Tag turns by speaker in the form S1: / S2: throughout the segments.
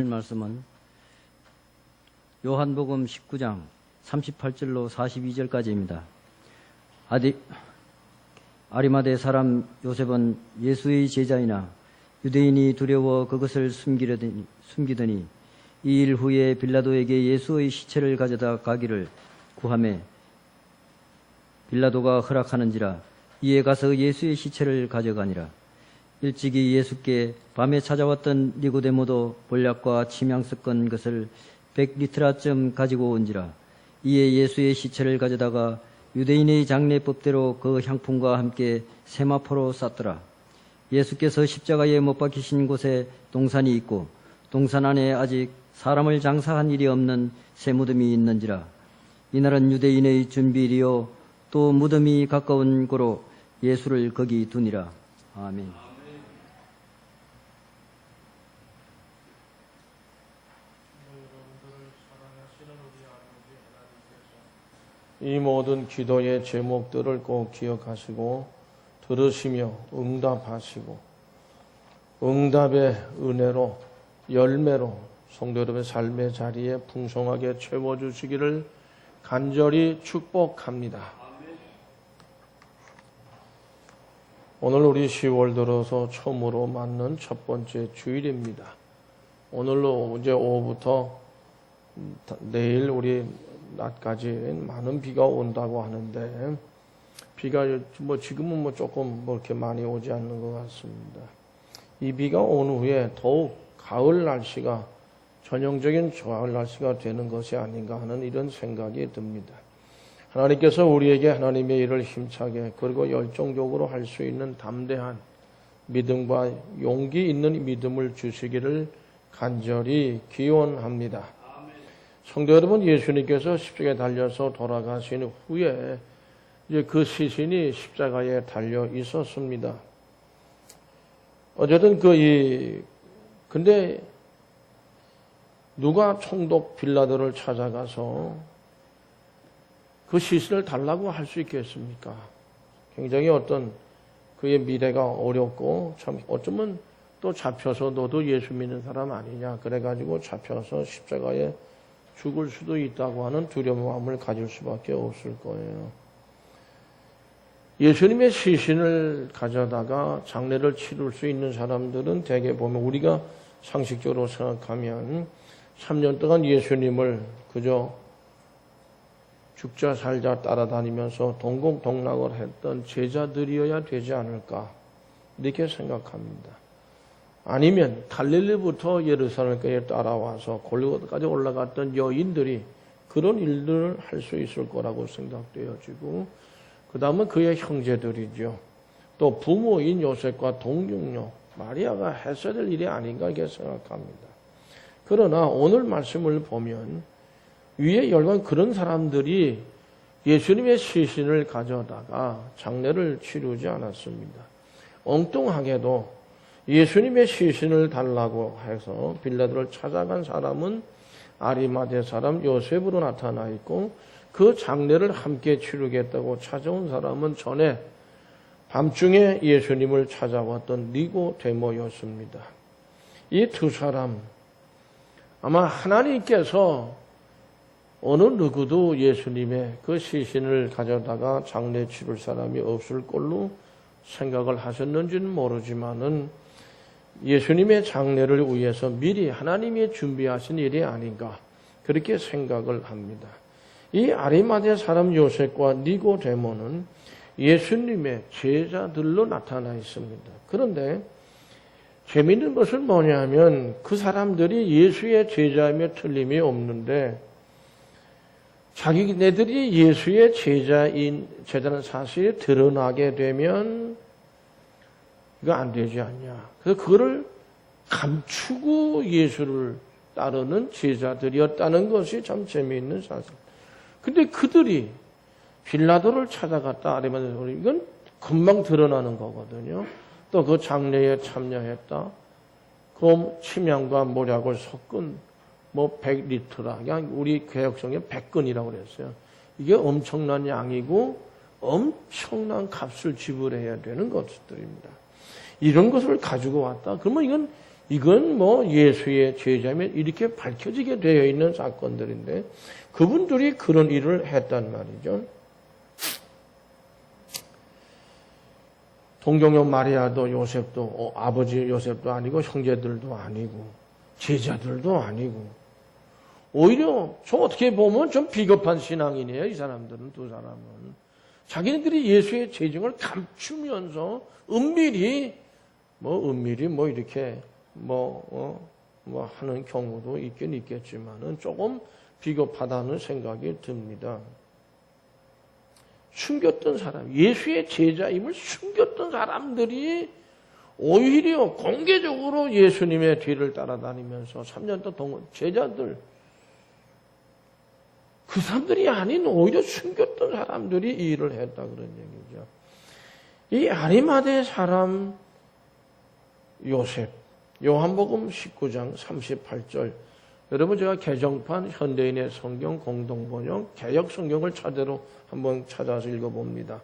S1: 말씀은 요한복음 19장 38절로 42절까지입니다. 아리마대 사람 요셉은 예수의 제자이나 유대인이 두려워 그것을 숨기더니 이 일 후에 빌라도에게 예수의 시체를 가져다 가기를 구하매 빌라도가 허락하는지라 이에 가서 예수의 시체를 가져가니라. 일찍이 예수께 밤에 찾아왔던 니고데모도 볼약과 침향 섞은 것을 100리트라쯤 가지고 온지라. 이에 예수의 시체를 가져다가 유대인의 장례법대로 그 향품과 함께 세마포로 쌌더라. 예수께서 십자가에 못 박히신 곳에 동산이 있고 동산 안에 아직 사람을 장사한 일이 없는 새 무덤이 있는지라. 이날은 유대인의 준비일이요 또 무덤이 가까운 고로 예수를 거기 두니라. 아멘.
S2: 이 모든 기도의 제목들을 꼭 기억하시고 들으시며 응답하시고 응답의 은혜로 열매로 성도 여러분의 삶의 자리에 풍성하게 채워주시기를 간절히 축복합니다. 오늘 우리 10월 들어서 처음으로 맞는 첫 번째 주일입니다. 오늘로 이제 오후부터 내일 우리 낮까지 많은 비가 온다고 하는데 비가 지금은 조금 이렇게 많이 오지 않는 것 같습니다. 이 비가 온 후에 더욱 가을 날씨가 전형적인 가을 날씨가 되는 것이 아닌가 하는 이런 생각이 듭니다. 하나님께서 우리에게 하나님의 일을 힘차게 그리고 열정적으로 할 수 있는 담대한 믿음과 용기 있는 믿음을 주시기를 간절히 기원합니다. 성도 여러분, 예수님께서 십자가에 달려서 돌아가신 후에 이제 그 시신이 십자가에 달려 있었습니다. 어쨌든 근데 누가 총독 빌라도를 찾아가서 그 시신을 달라고 할 수 있겠습니까? 굉장히 어떤 그의 미래가 어렵고 참 어쩌면 또 잡혀서 너도 예수 믿는 사람 아니냐 그래가지고 잡혀서 십자가에 죽을 수도 있다고 하는 두려운 마음을 가질 수밖에 없을 거예요. 예수님의 시신을 가져다가 장례를 치를 수 있는 사람들은 대개 보면 우리가 상식적으로 생각하면 3년 동안 예수님을 그저 죽자 살자 따라다니면서 동공동락을 했던 제자들이어야 되지 않을까 이렇게 생각합니다. 아니면 갈릴리부터 예루살렘까지 따라와서 골고다까지 올라갔던 여인들이 그런 일들을 할 수 있을 거라고 생각되어지고 그 다음은 그의 형제들이죠. 또 부모인 요셉과 동육녀 마리아가 했어야 될 일이 아닌가 이렇게 생각합니다. 그러나 오늘 말씀을 보면 위에 열관 그런 사람들이 예수님의 시신을 가져다가 장례를 치르지 않았습니다. 엉뚱하게도 예수님의 시신을 달라고 해서 빌라도를 찾아간 사람은 아리마대 사람 요셉으로 나타나 있고 그 장례를 함께 치르겠다고 찾아온 사람은 전에 밤중에 예수님을 찾아왔던 니고데모였습니다. 이 두 사람 아마 하나님께서 어느 누구도 예수님의 그 시신을 가져다가 장례 치를 사람이 없을 걸로 생각을 하셨는지는 모르지만은 예수님의 장례를 위해서 미리 하나님이 준비하신 일이 아닌가 그렇게 생각을 합니다. 이 아리마대 사람 요셉과 니고데모는 예수님의 제자들로 나타나 있습니다. 그런데 재미있는 것은 뭐냐면 그 사람들이 예수의 제자임에 틀림이 없는데 자기네들이 예수의 제자는 사실이 드러나게 되면 이거 안 되지 않냐. 그래서 그거를 감추고 예수를 따르는 제자들이었다는 것이 참 재미있는 사실. 근데 그들이 빌라도를 찾아갔다 아리마대 이건 금방 드러나는 거거든요. 또 그 장례에 참여했다. 그 침향과 모략을 섞은 100리트라. 그냥 우리 개혁성에 100근이라고 그랬어요. 이게 엄청난 양이고 엄청난 값을 지불해야 되는 것들입니다. 이런 것을 가지고 왔다. 그러면 이건 이건 뭐 예수의 제자면 이렇게 밝혀지게 되어 있는 사건들인데 그분들이 그런 일을 했단 말이죠. 동정녀 마리아도 요셉도 아버지 요셉도 아니고 형제들도 아니고 제자들도 아니고 오히려 좀 어떻게 보면 좀 비겁한 신앙이네요. 이 사람들은 두 사람은 자기네들이 예수의 재정을 감추면서 은밀히 이렇게 하는 경우도 있긴 있겠지만은 조금 비겁하다는 생각이 듭니다. 숨겼던 사람, 예수의 제자임을 숨겼던 사람들이 오히려 공개적으로 예수님의 뒤를 따라다니면서 3년 동안 제자들, 그 사람들이 아닌 오히려 숨겼던 사람들이 이 일을 했다 그런 얘기죠. 이 아리마대 사람 요셉, 요한복음 19장 38절. 여러분 제가 개정판 현대인의 성경 공동번역 개역 성경을 차대로 한번 찾아서 읽어봅니다.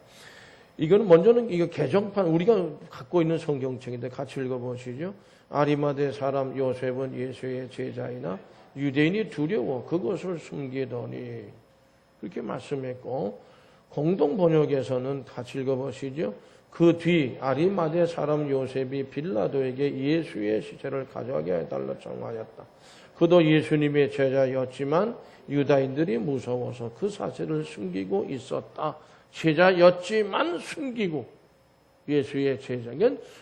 S2: 이거는 먼저는 이거 개정판 우리가 갖고 있는 성경책인데 같이 읽어보시죠. 아리마대 사람 요셉은 예수의 제자이나 유대인이 두려워 그것을 숨기더니 그렇게 말씀했고 공동번역에서는 같이 읽어보시죠. 그 뒤 아리마대 사람 요셉이 빌라도에게 예수의 시체를 가져가게 해달라 청하였다. 그도 예수님의 제자였지만 유다인들이 무서워서 그 사실을 숨기고 있었다. 제자였지만 숨기고 예수의 제자,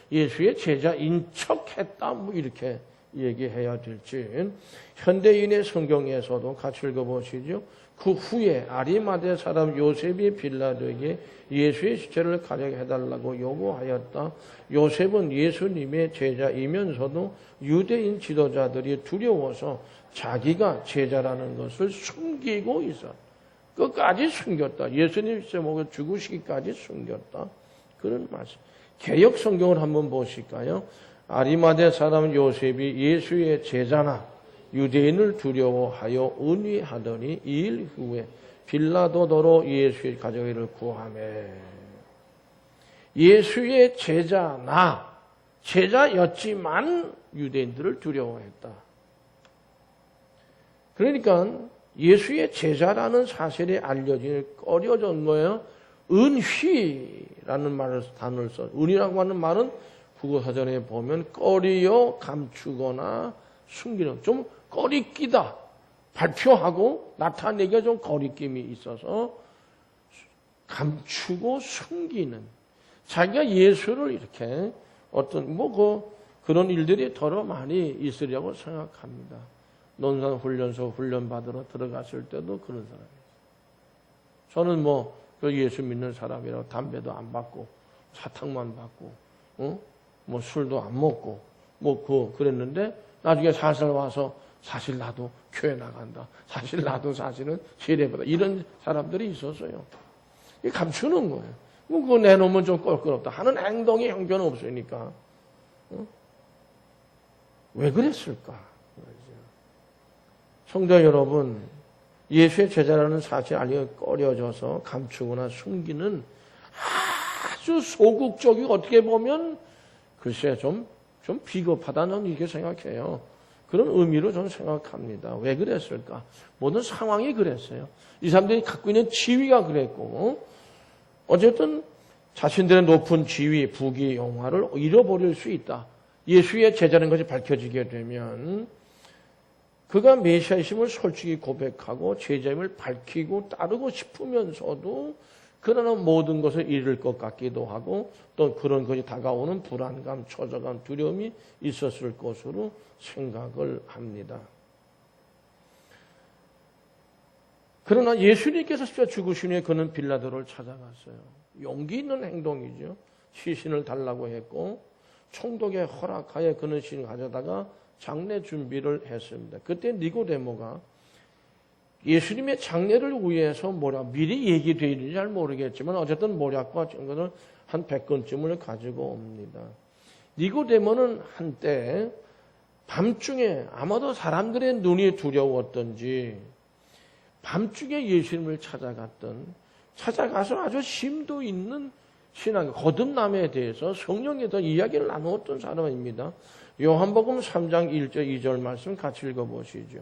S2: 예수의 제자인 척했다. 뭐 이렇게 얘기해야 될지. 현대인의 성경에서도 같이 읽어보시죠. 그 후에 아리마대 사람 요셉이 빌라도에게 예수의 시체를 가져게 해달라고 요구하였다. 요셉은 예수님의 제자이면서도 유대인 지도자들이 두려워서 자기가 제자라는 것을 숨기고 있었다. 끝까지 숨겼다. 예수님 시체 먹여 죽으시기까지 숨겼다. 그런 말씀. 개역 성경을 한번 보실까요? 아리마대 사람 요셉이 예수의 제자나 유대인을 두려워하여 은휘하더니 2일 후에 빌라도더러 예수의 가져가기를 구하매. 예수의 제자나 제자였지만 유대인들을 두려워했다. 그러니까 예수의 제자라는 사실이 알려지니 꺼려진 거예요. 은휘라는 단어를 써. 은휘라고 하는 말은 국어사전에 보면 꺼리어 감추거나 숨기는, 좀 꺼리끼다. 발표하고 나타내기가 좀 거리낌이 있어서 감추고 숨기는. 자기가 예수를 이렇게 어떤 그런 일들이 더러 많이 있으려고 생각합니다. 논산훈련소 훈련 받으러 들어갔을 때도 그런 사람이에요. 저는 그 예수 믿는 사람이라고 담배도 안 받고 사탕만 받고 술도 안 먹고 그랬는데 나중에 살살 와서 사실 나도 교회 나간다. 사실 나도 사실은 세례받아. 이런 사람들이 있었어요. 이게 감추는 거예요. 그거 내놓으면 좀 껄끄럽다 하는 행동이 형편은 없으니까. 왜 그랬을까? 성도 여러분, 예수의 제자라는 사실을 알기가 꺼려져서 감추거나 숨기는 아주 소극적이고 어떻게 보면 글쎄 좀 비겁하다는 이렇게 생각해요. 그런 의미로 저는 생각합니다. 왜 그랬을까? 모든 상황이 그랬어요. 이 사람들이 갖고 있는 지위가 그랬고 어쨌든 자신들의 높은 지위, 부귀, 영화를 잃어버릴 수 있다. 예수의 제자라는 것이 밝혀지게 되면 그가 메시아이심을 솔직히 고백하고 제자임을 밝히고 따르고 싶으면서도 그러나 모든 것을 잃을 것 같기도 하고 또 그런 것이 다가오는 불안감, 초조감, 두려움이 있었을 것으로 생각을 합니다. 그러나 예수님께서 십자가 죽으신 후에 그는 빌라도를 찾아갔어요. 용기 있는 행동이죠. 시신을 달라고 했고 총독의 허락하에 그는 시신을 가져다가 장례 준비를 했습니다. 그때 니고데모가 예수님의 장례를 위해서 미리 얘기되어 있는지 잘 모르겠지만 어쨌든 모략과 증거를 한 100건쯤을 가지고 옵니다. 니고데모는 한때 밤중에 아마도 사람들의 눈이 두려웠던지 밤중에 예수님을 찾아가서 아주 심도 있는 신앙, 거듭남에 대해서 성령에 대한 이야기를 나누었던 사람입니다. 요한복음 3장 1절 2절 말씀 같이 읽어보시죠.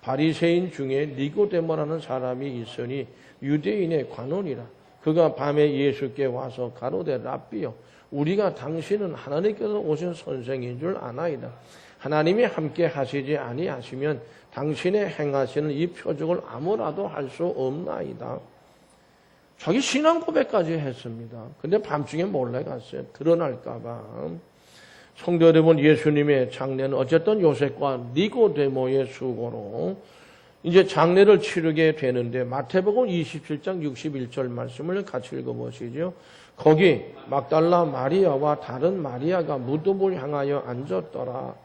S2: 바리새인 중에 니고데모라는 사람이 있으니 유대인의 관원이라. 그가 밤에 예수께 와서 가로되 랍비여 우리가 당신은 하나님께서 오신 선생인 줄 아나이다. 하나님이 함께 하시지 아니하시면 당신의 행하시는 이 표적을 아무라도 할 수 없나이다. 자기 신앙 고백까지 했습니다. 근데 밤중에 몰래 갔어요. 드러날까 봐. 성도 여러분, 예수님의 장례는 어쨌든 요셉과 니고데모의 수고로 이제 장례를 치르게 되는데 마태복음 27장 61절 말씀을 같이 읽어보시죠. 거기 막달라 마리아와 다른 마리아가 무덤을 향하여 앉았더라.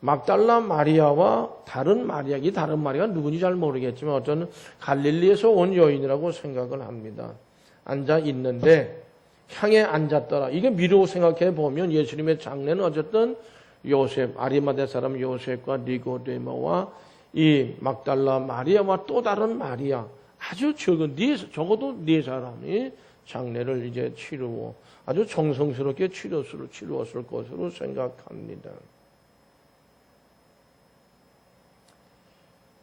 S2: 막달라 마리아와 다른 마리아, 이 다른 마리아가 누군지 잘 모르겠지만 어쩌면 갈릴리에서 온 여인이라고 생각을 합니다. 앉아 있는데 향에 앉았더라. 이게 미루고 생각해 보면 예수님의 장례는 어쨌든 요셉, 아리마대 사람 요셉과 니고데모와 이 막달라 마리아와 또 다른 마리아, 아주 적어도 네 사람이 장례를 이제 치르고 아주 정성스럽게 치루었을 것으로 생각합니다.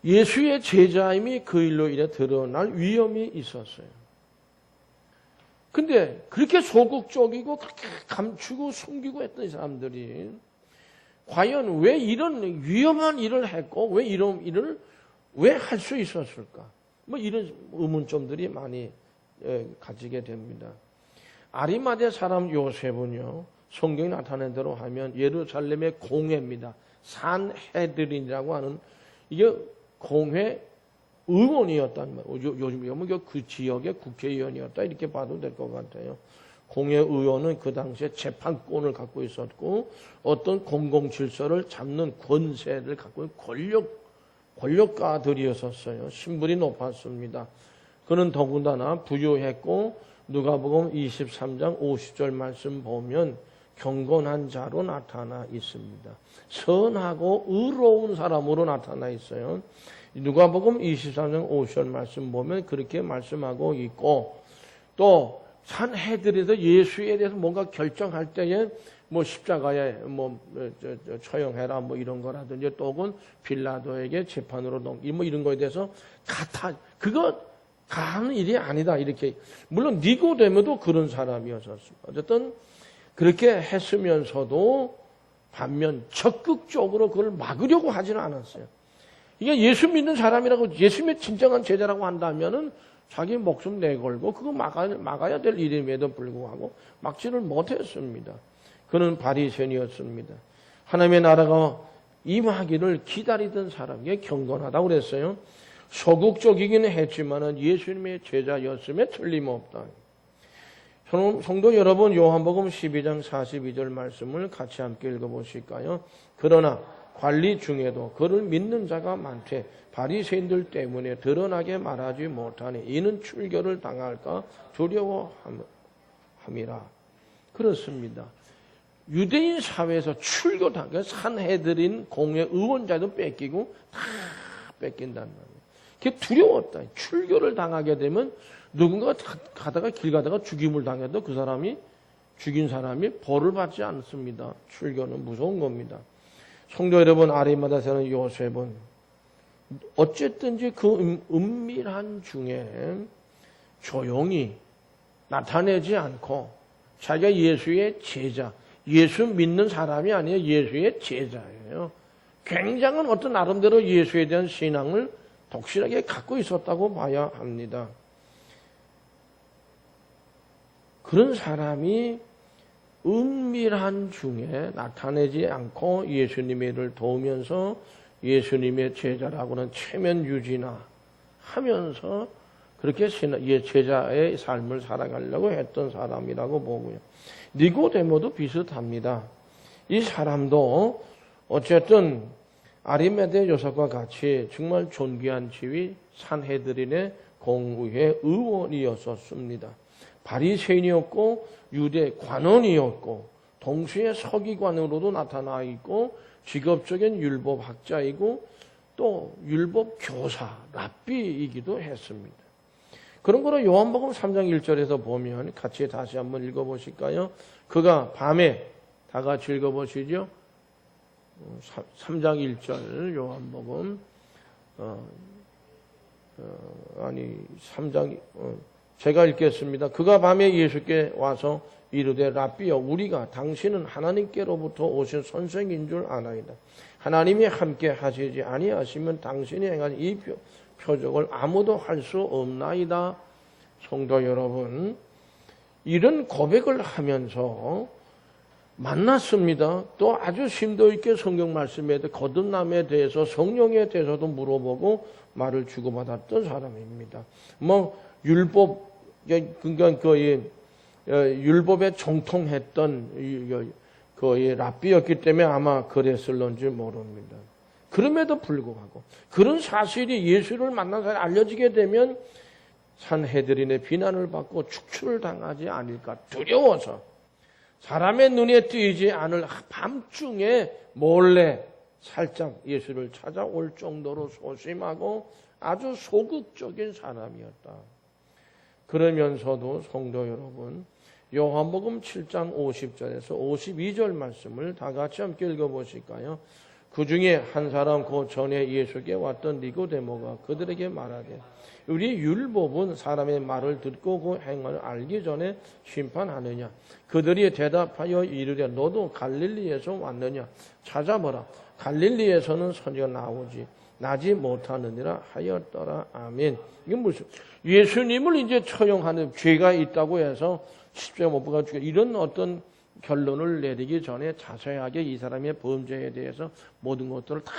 S2: 예수의 제자임이 그 일로 인해 드러날 위험이 있었어요. 근데 그렇게 소극적이고 그렇게 감추고 숨기고 했던 이 사람들이 과연 왜 이런 위험한 일을 했고 왜 이런 일을 왜 할 수 있었을까? 뭐 이런 의문점들이 많이 가지게 됩니다. 아리마대 사람 요셉은요, 성경이 나타낸 대로 하면 예루살렘의 공회입니다. 산헤드린이라고 하는 이게 공회 의원이었단 말이에요. 요즘 그 지역의 국회의원이었다 이렇게 봐도 될 것 같아요. 공회 의원은 그 당시에 재판권을 갖고 있었고 어떤 공공 질서를 잡는 권세를 갖고 있는 권력가들이었었어요. 신분이 높았습니다. 그는 더군다나 부유했고 누가복음 23장 50절 말씀 보면 경건한 자로 나타나 있습니다. 선하고 의로운 사람으로 나타나 있어요. 누가복음 23장 50절 말씀 보면 그렇게 말씀하고 있고 또 산헤드린에서 예수에 대해서 뭔가 결정할 때에 뭐 십자가에 뭐 처형해라 뭐 이런 거라든지 또 혹은 빌라도에게 재판으로 넘기 뭐 이런 거에 대해서 그거 가는 일이 아니다 이렇게 물론 니고데모도 그런 사람이었었습니다. 어쨌든 그렇게 했으면서도 반면 적극적으로 그걸 막으려고 하지는 않았어요. 이게 예수 믿는 사람이라고 예수님의 진정한 제자라고 한다면은 자기 목숨 내걸고 그거 막아야 될 일임에도 불구하고 막지를 못했습니다. 그는 바리새인이었습니다. 하나님의 나라가 임하기를 기다리던 사람에게 경건하다고 그랬어요. 소극적이기는 했지만은 예수님의 제자였음에 틀림없다. 성도 여러분, 요한복음 12장 42절 말씀을 같이 함께 읽어보실까요? 그러나 관리 중에도 그를 믿는 자가 많되 바리새인들 때문에 드러나게 말하지 못하니 이는 출교를 당할까 두려워함이라. 그렇습니다. 유대인 사회에서 출교당해 산헤드린 공회 의원자도 뺏기고 다 뺏긴다는 말이에요. 그게 두려웠다. 출교를 당하게 되면 누군가가 길 가다가 죽임을 당해도 그 사람이 죽인 사람이 벌을 받지 않습니다. 출교는 무서운 겁니다. 성도 여러분, 아리마다 사는 요셉은 어쨌든지 그 은밀한 중에 조용히 나타내지 않고 자기가 예수의 제자, 예수 믿는 사람이 아니에요. 예수의 제자예요. 굉장한 어떤 나름대로 예수에 대한 신앙을 독실하게 갖고 있었다고 봐야 합니다. 그런 사람이 은밀한 중에 나타내지 않고 예수님의 일을 도우면서 예수님의 제자라고는 체면 유지나 하면서 그렇게 제자의 삶을 살아가려고 했던 사람이라고 보고요. 니고데모도 비슷합니다. 이 사람도 어쨌든 아리마대 요셉과 같이 정말 존귀한 지위 산헤드린의 공의회 의원이었었습니다. 바리새인이었고 유대 관원이었고 동시에 서기관으로도 나타나 있고 직업적인 율법학자이고 또 율법교사, 랍비이기도 했습니다. 그런 거로 요한복음 3장 1절에서 보면 같이 다시 한번 읽어보실까요? 그가 밤에 다 같이 읽어보시죠. 3장 1절 요한복음 3장 제가 읽겠습니다. 그가 밤에 예수께 와서 이르되 라삐여 우리가 당신은 하나님께로부터 오신 선생인 줄 아나이다. 하나님이 함께 하시지 아니하시면 당신이 행한 이 표적을 아무도 할 수 없나이다. 성도 여러분, 이런 고백을 하면서 만났습니다. 또 아주 심도 있게 성경 말씀에 대해 거듭남에 대해서 성령에 대해서도 물어보고 말을 주고받았던 사람입니다. 율법, 그러니까 율법에 정통했던 그 랍비였기 때문에 아마 그랬을런지 모릅니다. 그럼에도 불구하고 그런 사실이 예수를 만난 사람이 알려지게 되면 산헤드린의 비난을 받고 축출을 당하지 않을까 두려워서 사람의 눈에 띄지 않을 밤중에 몰래 살짝 예수를 찾아올 정도로 소심하고 아주 소극적인 사람이었다. 그러면서도 성도 여러분, 요한복음 7장 50절에서 52절 말씀을 다 같이 함께 읽어보실까요? 그 중에 한 사람 그 전에 예수께 왔던 니고데모가 그들에게 말하되 우리 율법은 사람의 말을 듣고 그 행을 알기 전에 심판하느냐? 그들이 대답하여 이르되 너도 갈릴리에서 왔느냐? 찾아보라. 갈릴리에서는 선지가 나지 못하느니라 하였더라. 아멘. 이게 무슨 예수님을 이제 처형하는 죄가 있다고 해서 십자가 못 박아 죽여 이런 어떤 결론을 내리기 전에 자세하게 이 사람의 범죄에 대해서 모든 것들을 다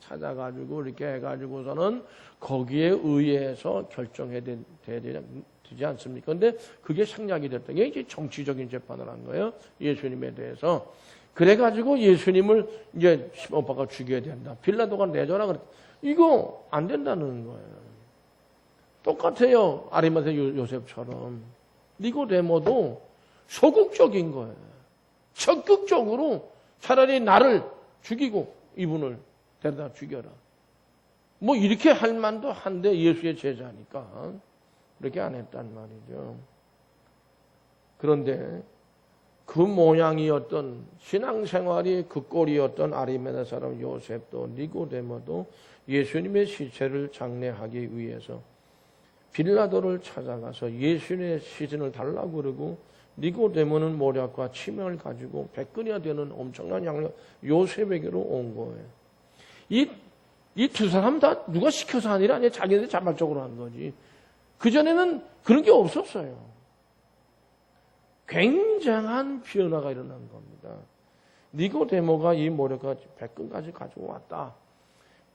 S2: 찾아가지고 이렇게 해가지고서는 거기에 의해서 결정해야 되지 않습니까? 그런데 그게 생략이 됐던 게 이제 정치적인 재판을 한 거예요. 예수님에 대해서. 그래가지고 예수님을 이제 못 박아 죽여야 된다. 빌라도가 내줘라 그랬. 이거 안 된다는 거예요. 똑같아요. 아리마대 요셉처럼. 니고데모도 소극적인 거예요. 적극적으로 차라리 나를 죽이고 이분을 데려다 죽여라. 이렇게 할 만도 한데 예수의 제자니까 그렇게 안 했단 말이죠. 그런데 그 모양이었던 신앙생활이 그 꼴이었던 아리마대 사람 요셉도 니고데모도 예수님의 시체를 장례하기 위해서 빌라도를 찾아가서 예수님의 시신을 달라고 그러고 니고데모는 모략과 치명을 가지고 100근이나 되는 엄청난 양을 요셉에게로 온 거예요. 이 두 사람 다 누가 시켜서 한 일이 아니에요. 자기네들 자발적으로 한 거지. 그전에는 그런 게 없었어요. 굉장한 변화가 일어난 겁니다. 니고데모가 이 모략과 100근까지 가지고 왔다.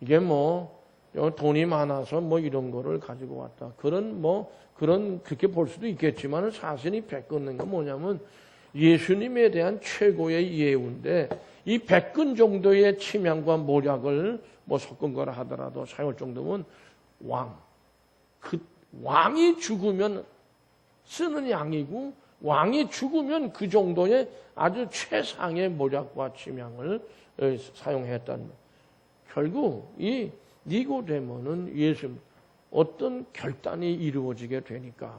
S2: 이게 돈이 많아서 이런 거를 가지고 왔다. 그렇게 볼 수도 있겠지만 사실이 100근는 건 뭐냐면 예수님에 대한 최고의 예우인데 이 100근 정도의 침향과 모략을 섞은 거라 하더라도 사용할 정도면 왕이 죽으면 쓰는 양이고 왕이 죽으면 그 정도의 아주 최상의 모략과 침향을 사용했다는 거예요. 결국 이 니고데모는 예수님 어떤 결단이 이루어지게 되니까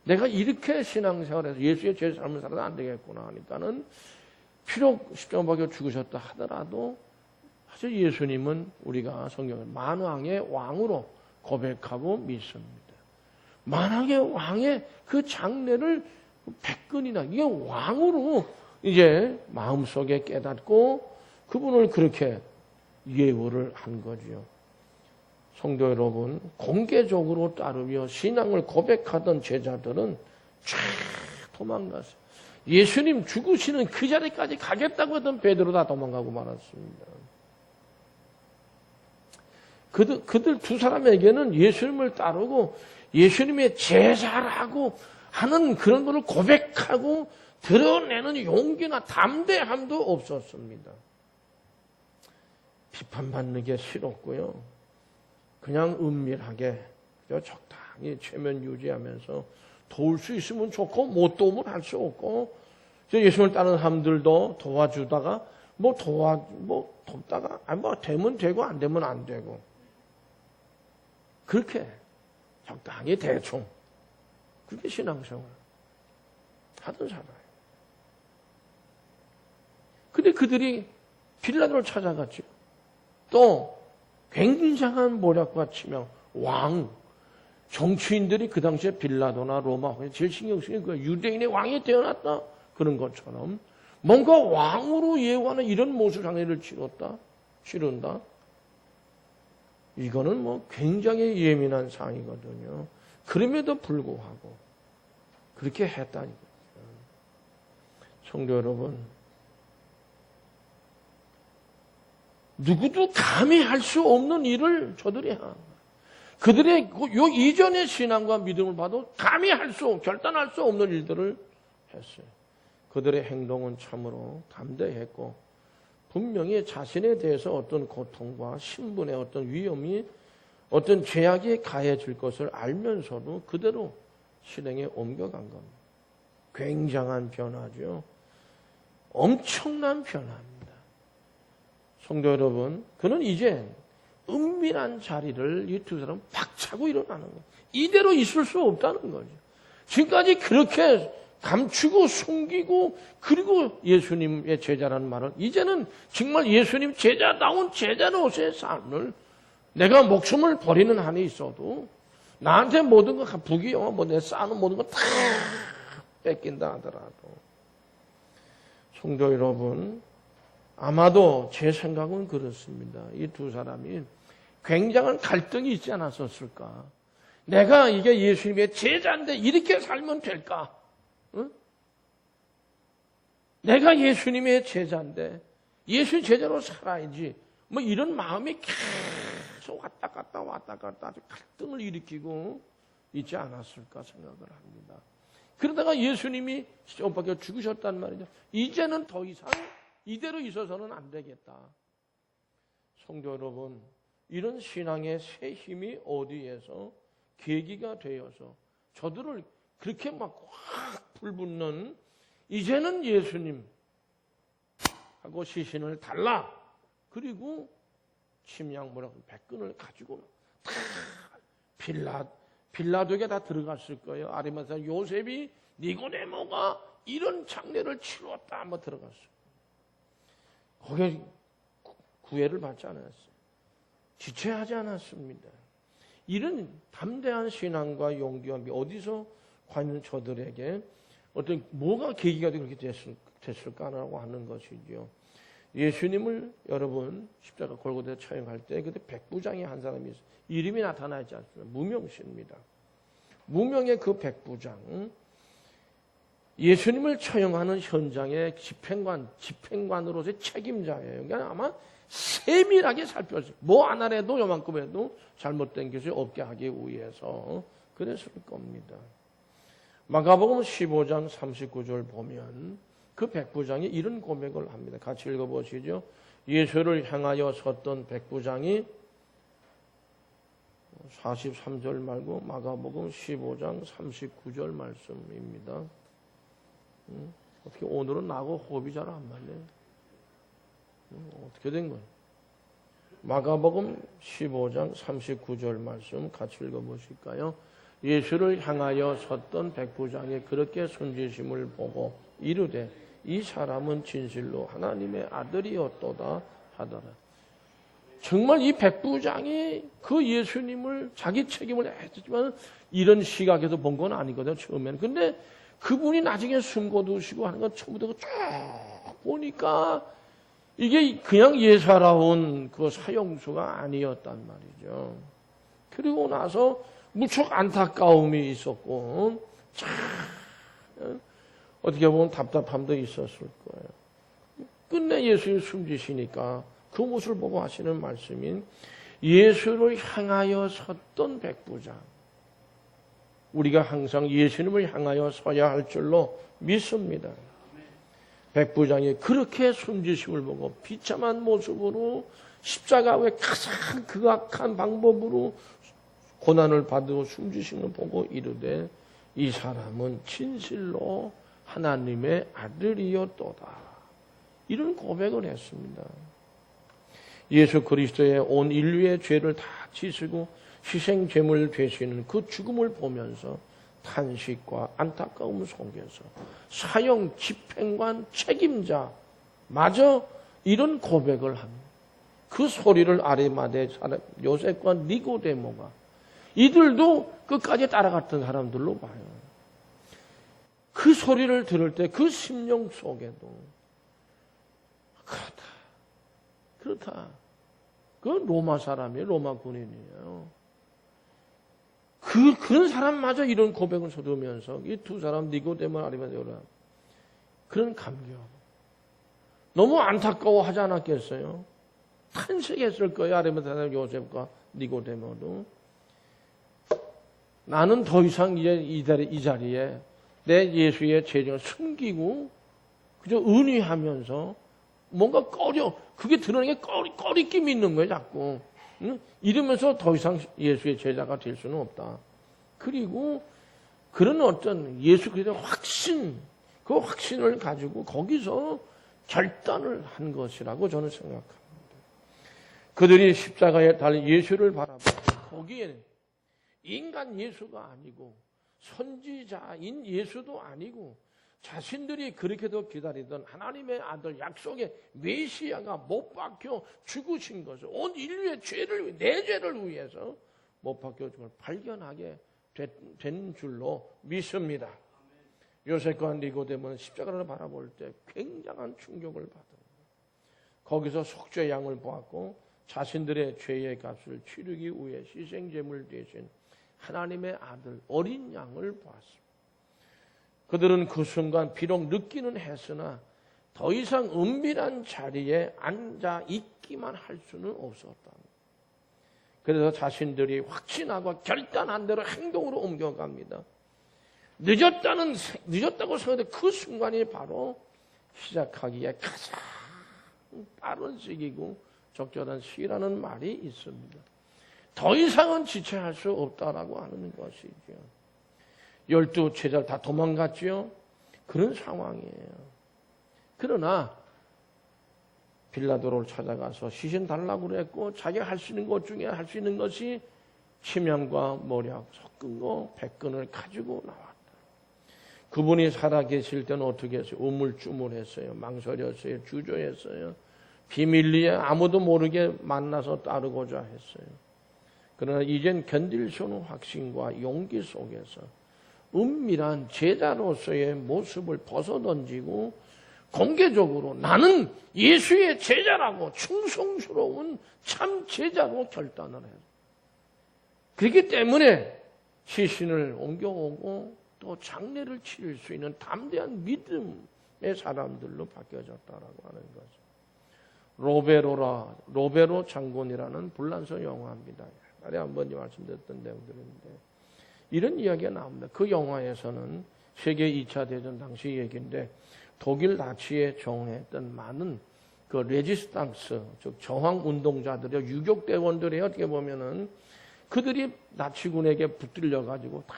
S2: 내가 이렇게 신앙생활에서 예수의 제 삶을 살아도 안 되겠구나 하니까는 비록 십자가 박혀 죽으셨다 하더라도 사실 예수님은 우리가 성경을 만왕의 왕으로 고백하고 믿습니다. 만왕의 왕의 그 장래를 100근이나 이게 왕으로 이제 마음속에 깨닫고 그분을 그렇게 예우를 한 거지요. 성도 여러분, 공개적으로 따르며 신앙을 고백하던 제자들은 쫙 도망갔어요. 예수님 죽으시는 그 자리까지 가겠다고 했던 베드로 다 도망가고 말았습니다. 그들 두 사람에게는 예수님을 따르고 예수님의 제자라고 하는 그런 것을 고백하고 드러내는 용기나 담대함도 없었습니다. 비판받는 게 싫었고요. 그냥 은밀하게 적당히 체면 유지하면서 도울 수 있으면 좋고 못 도우면 할 수 없고 예수님을 따르는 사람들도 도와주다가 돕다가 되면 되고 안 되면 안 되고 그렇게 적당히 대충 그게 신앙생활 하던 사람이에요. 근데 그들이 빌라도를 찾아갔죠. 또 굉장한 모략과 치명, 왕, 정치인들이 그 당시에 빌라도나 로마 황제 제일 신경 쓰는 그 유대인의 왕이 태어났다 그런 것처럼 뭔가 왕으로 예우하는 이런 모술 장례를 치른다. 이거는 뭐 굉장히 예민한 사항이거든요. 그럼에도 불구하고 그렇게 했다니까요. 성도 여러분, 누구도 감히 할 수 없는 일을 저들이 한 거예요. 그들의 요 이전의 신앙과 믿음을 봐도 감히 결단할 수 없는 일들을 했어요. 그들의 행동은 참으로 담대했고 분명히 자신에 대해서 어떤 고통과 신분의 어떤 위험이 어떤 죄악이 가해질 것을 알면서도 그대로 실행에 옮겨간 겁니다. 굉장한 변화죠. 엄청난 변화입니다. 성도 여러분, 그는 이제 은밀한 자리를 이 두 사람은 박차고 일어나는 거예요. 이대로 있을 수 없다는 거죠. 지금까지 그렇게 감추고 숨기고 그리고 예수님의 제자라는 말은 이제는 정말 예수님 제자다운 제자로서의 삶을 내가 목숨을 버리는 한이 있어도 나한테 모든 거 부귀영화 내 쌓아놓은 모든 거 다 뺏긴다 하더라도 성도 여러분, 아마도 제 생각은 그렇습니다. 이 두 사람이 굉장한 갈등이 있지 않았었을까? 내가 이게 예수님의 제자인데 이렇게 살면 될까? 응? 내가 예수님의 제자인데 예수 제자로 살아야지. 뭐 이런 마음이 계속 왔다 갔다 아주 갈등을 일으키고 있지 않았을까 생각을 합니다. 그러다가 예수님이 십자가 못 박혀 죽으셨단 말이죠. 이제는 더 이상 이대로 있어서는 안 되겠다. 성도 여러분, 이런 신앙의 새 힘이 어디에서 계기가 되어서 저들을 그렇게 막 확 불붙는 이제는 예수님 하고 시신을 달라. 그리고 침양모라고 백근을 가지고 다 빌라도에게 다 들어갔을 거예요. 아리마타 요셉이 니고데모가 이런 장례를 치렀다 한번 들어갔어요. 거기에 구애를 받지 않았어요. 지체하지 않았습니다. 이런 담대한 신앙과 용기와 어디서 과연 저들에게 어떤 뭐가 계기가 되고 그렇게 됐을까라고 하는 것이죠. 예수님을 여러분 십자가 골고다에 처형할 때 그때 백부장이 한 사람이 있어요. 이름이 나타나지 않습니다. 무명씨입니다. 무명의 그 백부장, 예수님을 처형하는 현장의 집행관으로서의 책임자예요. 그러니까 아마 세밀하게 살폈어요. 뭐 하나라도 요만큼에도 잘못된 것이 없게 하기 위해서 그랬을 겁니다. 마가복음 15장 39절 보면 그 백부장이 이런 고백을 합니다. 같이 읽어보시죠. 예수를 향하여 섰던 백부장이 43절 말고 마가복음 15장 39절 말씀입니다. 어떻게 오늘은 나하고 호흡이 잘 안 맞네. 어떻게 된 거예요? 마가복음 15장 39절 말씀 같이 읽어보실까요? 예수를 향하여 섰던 백부장이 그렇게 순지심을 보고 이르되 이 사람은 진실로 하나님의 아들이었도다 하더라. 정말 이 백부장이 그 예수님을 자기 책임을 했지만 이런 시각에서 본 건 아니거든요. 처음에는. 근데 그분이 나중에 숨고두시고 하는 건 처음부터 쭉 보니까 이게 그냥 예사로운 그 사형수가 아니었단 말이죠. 그리고 나서 무척 안타까움이 있었고 참 어떻게 보면 답답함도 있었을 거예요. 끝내 예수님 숨지시니까 그 모습을 보고 하시는 말씀인 예수를 향하여 섰던 백부장. 우리가 항상 예수님을 향하여 서야 할 줄로 믿습니다. 백부장이 그렇게 숨지심을 보고 비참한 모습으로 십자가 외 가장 극악한 방법으로 고난을 받고 숨지심을 보고 이르되 이 사람은 진실로 하나님의 아들이었도다. 이런 고백을 했습니다. 예수 그리스도의 온 인류의 죄를 다 지시고 희생 제물 되시는 그 죽음을 보면서 탄식과 안타까움 속에서 사형 집행관 책임자 마저 이런 고백을 합니다. 그 소리를 아리마대 사람 요셉과 니고데모가 이들도 끝까지 따라갔던 사람들로 봐요. 그 소리를 들을 때 그 심령 속에도 그렇다. 그 로마 사람이에요. 로마 군인이에요. 그런 사람마저 이런 고백을 들으면서 이 두 사람 니고데모 아리마대오라 그런 감격. 너무 안타까워하지 않았겠어요? 탄식했을 거예요. 아리마대 요셉과 니고데모도. 나는 더 이상 이제 이 자리에 내 예수의 재정을 숨기고 그저 은휘하면서 뭔가 그게 드러나는 게 꺼리낌이 있는 거예요, 자꾸. 응? 이러면서 더 이상 예수의 제자가 될 수는 없다. 그리고 그런 어떤 예수 그리스도의 확신, 그 확신을 가지고 거기서 결단을 한 것이라고 저는 생각합니다. 그들이 십자가에 달린 예수를 바라보고 거기에는 인간 예수가 아니고 선지자인 예수도 아니고 자신들이 그렇게도 기다리던 하나님의 아들 약속의 메시아가 못 박혀 죽으신 것을 온 인류의 내 죄를 위해서 못 박혀 죽을 발견하게 된 줄로 믿습니다. 요셉과 니고데모는 십자가를 바라볼 때 굉장한 충격을 받습니다. 거기서 속죄 양을 보았고 자신들의 죄의 값을 치르기 위해 희생제물 대신 하나님의 아들 어린 양을 보았습니다. 그들은 그 순간 비록 늦기는 했으나 더 이상 은밀한 자리에 앉아 있기만 할 수는 없었다. 그래서 자신들이 확신하고 결단한 대로 행동으로 옮겨갑니다. 늦었다고 생각해 그 순간이 바로 시작하기에 가장 빠른 시기고 적절한 시기라는 말이 있습니다. 더 이상은 지체할 수 없다라고 하는 것이죠. 12 제자를 다 도망갔지요. 그런 상황이에요. 그러나 빌라도를 찾아가서 시신 달라고 그랬고 자기가 할 수 있는 것 중에 할 수 있는 것이 침향과 모략 섞은 거 100근을 가지고 나왔다. 그분이 살아계실 때는 어떻게 했어요? 우물쭈물했어요. 망설였어요. 주저했어요. 비밀리에 아무도 모르게 만나서 따르고자 했어요. 그러나 이젠 견딜 수 없는 확신과 용기 속에서 은밀한 제자로서의 모습을 벗어던지고 공개적으로 나는 예수의 제자라고 충성스러운 참 제자로 결단을 해요. 그렇기 때문에 시신을 옮겨오고 또 장례를 치를 수 있는 담대한 믿음의 사람들로 바뀌어졌다라고 하는 거죠. 로베로 장군이라는 불란서 영화입니다. 옛날에 한번 말씀드렸던 내용들인데 이런 이야기가 나옵니다. 그 영화에서는 세계 2차 대전 당시 얘기인데 독일 나치에 정했던 많은 그 레지스탕스, 즉 저항 운동자들의 유격대원들이 어떻게 보면은 그들이 나치군에게 붙들려가지고 다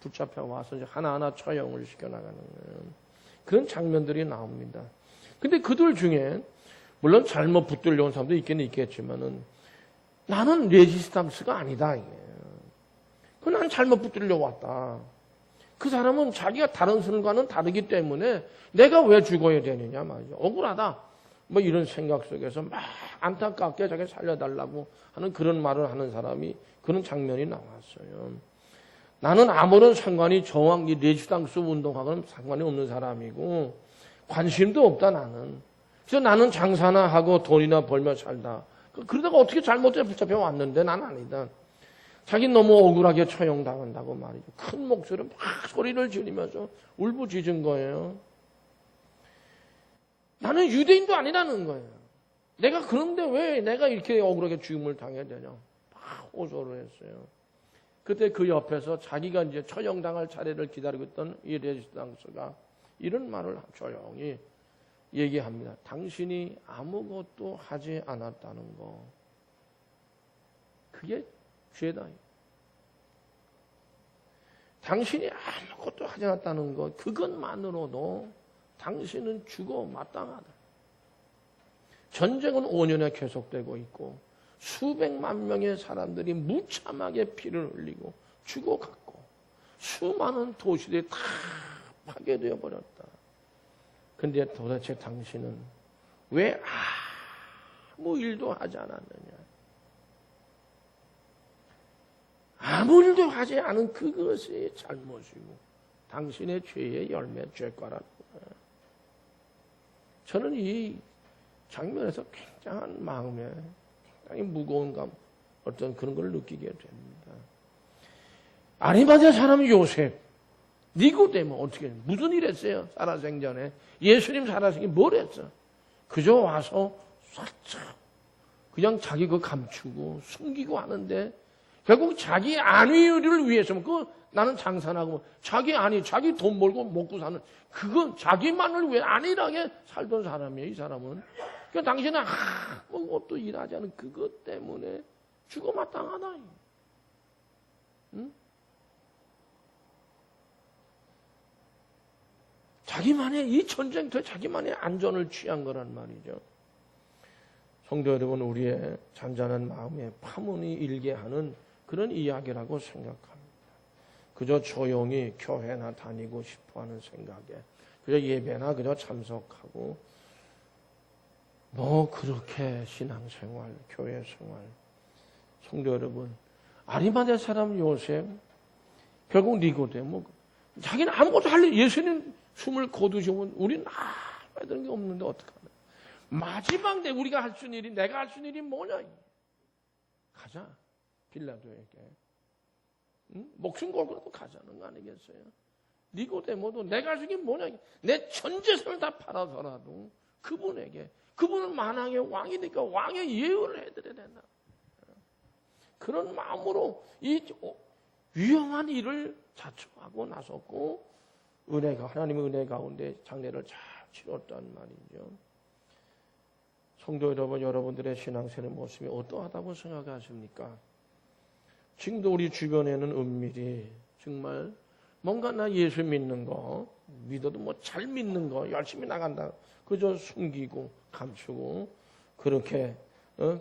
S2: 붙잡혀 와서 이제 하나하나 처형을 시켜나가는 그런 장면들이 나옵니다. 근데 그들 중에 물론 잘못 붙들려온 사람도 있긴 있겠지만은 나는 레지스탕스가 아니다. 난 잘못 붙들려왔다. 그 사람은 자기가 다른 사람과는 다르기 때문에 내가 왜 죽어야 되느냐 말이죠. 억울하다. 뭐 이런 생각 속에서 막 안타깝게 자기 살려달라고 하는 그런 말을 하는 사람이 그런 장면이 나왔어요. 나는 아무런 상관이 저항, 이 레지스탕스 운동하고는 상관이 없는 사람이고 관심도 없다 나는. 그래서 나는 장사나 하고 돈이나 벌며 살다. 그러다가 어떻게 잘못해 붙잡혀 왔는데 난 아니다. 자기는 너무 억울하게 처형당한다고 말이죠. 큰 목소리로 막 소리를 지르면서 울부짖은 거예요. 나는 유대인도 아니라는 거예요. 내가 그런데 왜 내가 이렇게 억울하게 죽임을 당해야 되냐. 막 호소를 했어요. 그때 그 옆에서 자기가 이제 처형당할 차례를 기다리고 있던 이 레지스탕스가 이런 말을 조용히 얘기합니다. 당신이 아무것도 하지 않았다는 거. 그게 죄다. 당신이 아무것도 하지 않았다는 것, 그것만으로도 당신은 죽어 마땅하다. 전쟁은 5년에 계속되고 있고 수백만 명의 사람들이 무참하게 피를 흘리고 죽어갔고 수많은 도시들이 다 파괴되어 버렸다. 근데 도대체 당신은 왜 아무 일도 하지 않았느냐. 아무 일도 하지 않은 그것이 잘못이고 당신의 죄의 열매, 죄과라는 거예요. 저는 이 장면에서 굉장한 마음에 굉장히 무거운 어떤 그런 걸 느끼게 됩니다. 아리마대 사람 요셉, 니고데모 어떻게 무슨 일 했어요? 살아생전에 예수님 살아생전에 뭘 했어? 그저 와서 살짝 그냥 자기 그 감추고 숨기고 하는데 결국 자기 안위를 위해서 나는 장사하고 자기 자기 돈 벌고 먹고 사는 그건 자기만을 위해 안일하게 살던 사람이에요. 이 사람은. 그러니까 당신은 아무것도 일하지 않은 그것 때문에 죽어마땅하다. 응? 자기만의 이 전쟁터에 자기만의 안전을 취한 거란 말이죠. 성도 여러분, 우리의 잔잔한 마음에 파문이 일게 하는 그런 이야기라고 생각합니다. 그저 조용히 교회나 다니고 싶어하는 생각에 그저 예배나 그저 참석하고 그렇게 신앙생활, 교회생활. 성도 여러분, 아리마대 사람 요셉, 결국 니고데모, 자기는 아무것도 할 일, 예수님 숨을 거두시면 우리는 해야 되는 게 없는데 어떡하나. 마지막 우리가 할 수 있는 일이, 내가 할 수 있는 일이 뭐냐. 가자, 빌라도에게. 응? 목숨 걸고 가자는 거 아니겠어요? 니고데모도 내가 할 수 있는 게 뭐냐. 내 전 재산을 다 팔아서라도 그분에게, 그분은 만왕의 왕이니까 왕의 예우를 해드려야 된다. 그런 마음으로 이 위험한 일을 자초하고 나섰고 하나님의 은혜 가운데 장례를 잘 치렀단 말이죠. 성도 여러분, 여러분들의 신앙생활의 모습이 어떠하다고 생각하십니까? 지금도 우리 주변에는 은밀히 정말 뭔가 나 예수 믿는 거 믿어도 잘 믿는 거 열심히 나간다 그저 숨기고 감추고 그렇게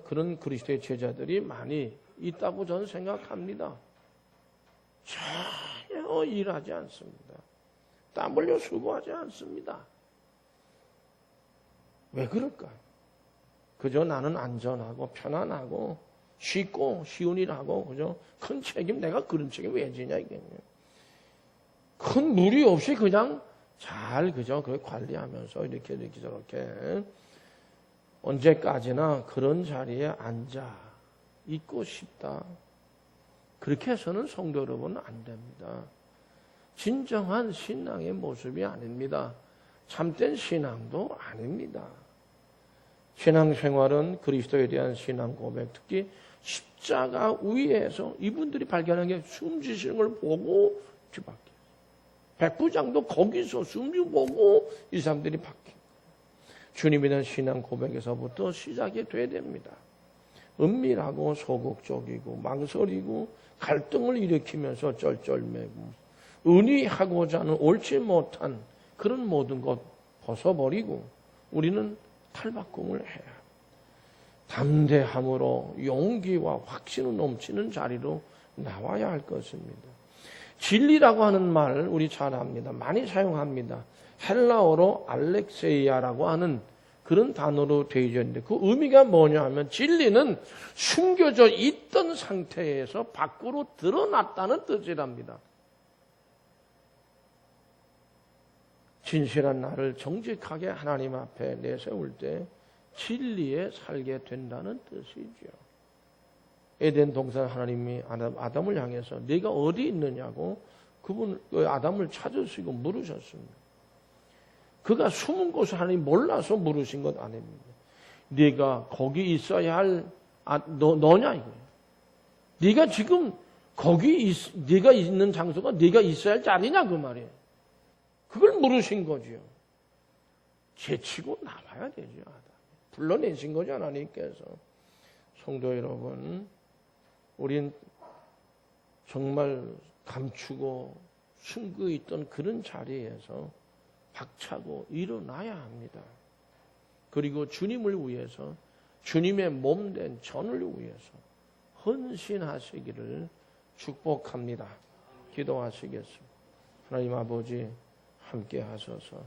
S2: 그런 그리스도의 제자들이 많이 있다고 저는 생각합니다. 전혀 일하지 않습니다. 땀 흘려 수고하지 않습니다. 왜 그럴까? 그저 나는 안전하고 편안하고 쉽고 쉬운 일하고 그저 큰 책임, 내가 그런 책임 왜 지냐 이게. 큰 무리 없이 그냥 잘 그저 관리하면서 이렇게 저렇게 언제까지나 그런 자리에 앉아 있고 싶다. 그렇게 해서는 성도 여러분 안 됩니다. 진정한 신앙의 모습이 아닙니다. 참된 신앙도 아닙니다. 신앙생활은 그리스도에 대한 신앙 고백, 특히 십자가 위에서 이분들이 발견한 게 숨지시는 걸 보고 뒤바뀌어요. 백부장도 거기서 숨지 보고 이 사람들이 바뀌어요. 주님에 대한 신앙 고백에서부터 시작이 돼야 됩니다. 은밀하고 소극적이고 망설이고 갈등을 일으키면서 쩔쩔매고 은희하고자 하는 옳지 못한 그런 모든 것 벗어버리고 우리는 탈바꿈을 해야 합니다. 담대함으로 용기와 확신을 넘치는 자리로 나와야 할 것입니다. 진리라고 하는 말 우리 잘 압니다. 많이 사용합니다. 헬라어로 알렉세이아라고 하는 그런 단어로 되어 있는데 그 의미가 뭐냐 하면 진리는 숨겨져 있던 상태에서 밖으로 드러났다는 뜻이랍니다. 진실한 나를 정직하게 하나님 앞에 내세울 때 진리에 살게 된다는 뜻이죠. 에덴 동산 하나님이 아담을 향해서 네가 어디 있느냐고 아담을 찾으시고 물으셨습니다. 그가 숨은 곳을 하나님이 몰라서 물으신 것 아닙니다. 네가 거기 있어야 할 너냐 이거예요. 네가 지금 네가 있는 장소가 네가 있어야 할 자리냐 그 말이에요. 그걸 물으신 거죠. 제치고 나와야 되죠. 불러내신 거죠 하나님께서. 성도 여러분, 우린 정말 감추고 숨고 있던 그런 자리에서 박차고 일어나야 합니다. 그리고 주님을 위해서 주님의 몸된 전을 위해서 헌신하시기를 축복합니다. 기도하시겠습니다. 하나님 아버지 함께 하소서.